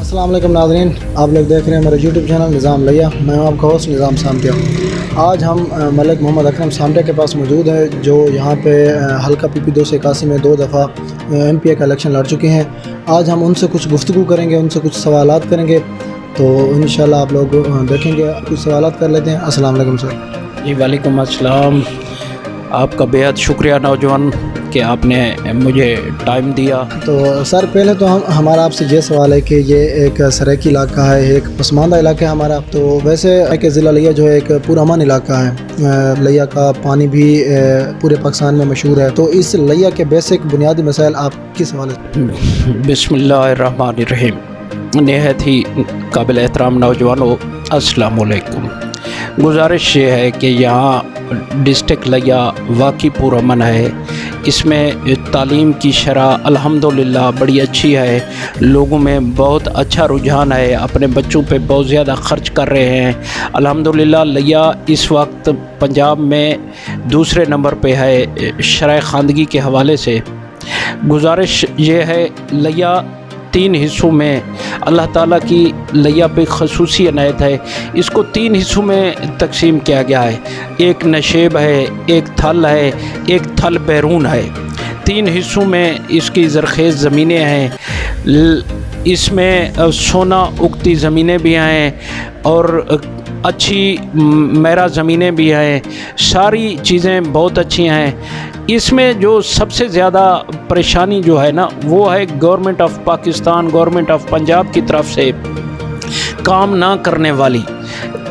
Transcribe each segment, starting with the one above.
अस्सलाम वालेकुम नाज़रीन, आप लोग देख रहे हैं मेरा यूट्यूब चैनल निज़ाम लिया। मैं हूं आपका होस्ट निज़ाम सामटिया। आज हम मलिक मोहम्मद अकरम सामटिया के पास मौजूद हैं, जो यहां पे हल्का PP 281 में 2 दफ़ा MPA का इलेक्शन लड़ चुके हैं। आज हम उनसे कुछ गुफ्तगू करेंगे, उनसे कुछ सवालात करेंगे, तो इंशाल्लाह आप लोग देखेंगे। कुछ सवालात कर लेते हैं। अस्सलाम वालेकुम सर। जी वालेकुम अस्सलाम। आपका बेहद शुक्रिया नौजवान कि आपने मुझे टाइम दिया। तो सर पहले तो हमारा आपसे ये सवाल है कि ये एक सराइकी इलाका है, एक पसमानदा इलाका है हमारा। तो वैसे कि ज़िला लिया जो है एक पुरअमन इलाका है, लिया का पानी भी पूरे पाकिस्तान में मशहूर है। तो इस लिया के बेसिक बुनियादी मसाइल आप किस हवाले से? बिस्मिल्लाहिर्रहमानिर्रहीम। निहायत ही काबिल एहतराम नौजवानों, अस्सलाम वालेकुम। गुजारिश ये है कि यहाँ डिस्ट्रिक्ट लिया वाकई पुरअमन है। इसमें तालीम की शरह अल्हम्दुलिल्लाह बड़ी अच्छी है। लोगों में बहुत अच्छा रुझान है, अपने बच्चों पे बहुत ज़्यादा ख़र्च कर रहे हैं। अल्हम्दुलिल्लाह लिया इस वक्त पंजाब में दूसरे नंबर पे है शरह ख़वानगी के हवाले से। गुजारिश ये है, लिया 3 हिस्सों में अल्लाह ताला की लिया पे ख़ुसूसी इनायत है। इसको 3 हिस्सों में तकसीम किया गया है। एक नशेब है, एक थल है, एक थल बैरून है। 3 हिस्सों में इसकी ज़रख़ेज़ ज़मीनें हैं। इसमें सोना उगती ज़मीनें भी हैं और अच्छी मेरा ज़मीनें भी हैं। सारी चीज़ें बहुत अच्छी हैं। इसमें जो सबसे ज़्यादा परेशानी जो है ना, वो है government of Pakistan, government of Punjab की तरफ से काम ना करने वाली,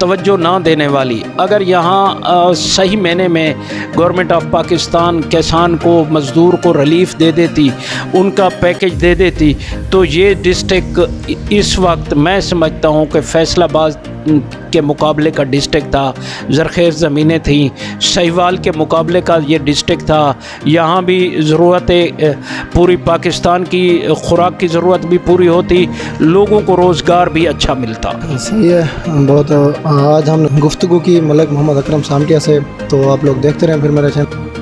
तवज्जो ना देने वाली। अगर यहाँ सही महीने में गवर्नमेंट ऑफ पाकिस्तान किसान को, मज़दूर को रिलीफ़ दे देती, उनका पैकेज दे देती, तो ये डिस्ट्रिक्ट इस वक्त मैं समझता हूँ कि फैसलाबाद के मुकाबले का डिस्ट्रिक्ट था। ज़रख़ेज़ ज़मीनें थीं। सहीवाल के मुकाबले का ये डिस्ट्रिक्ट था। यहाँ भी ज़रूरतें पूरी पाकिस्तान की खुराक की ज़रूरत भी पूरी होती, लोगों को रोज़गार भी अच्छा मिलता। सही है बहुत। आज हम गुफ्तगू की मलिक मोहम्मद अकरम सामटिया से। तो आप लोग देखते रहें फिर मेरा चैनल।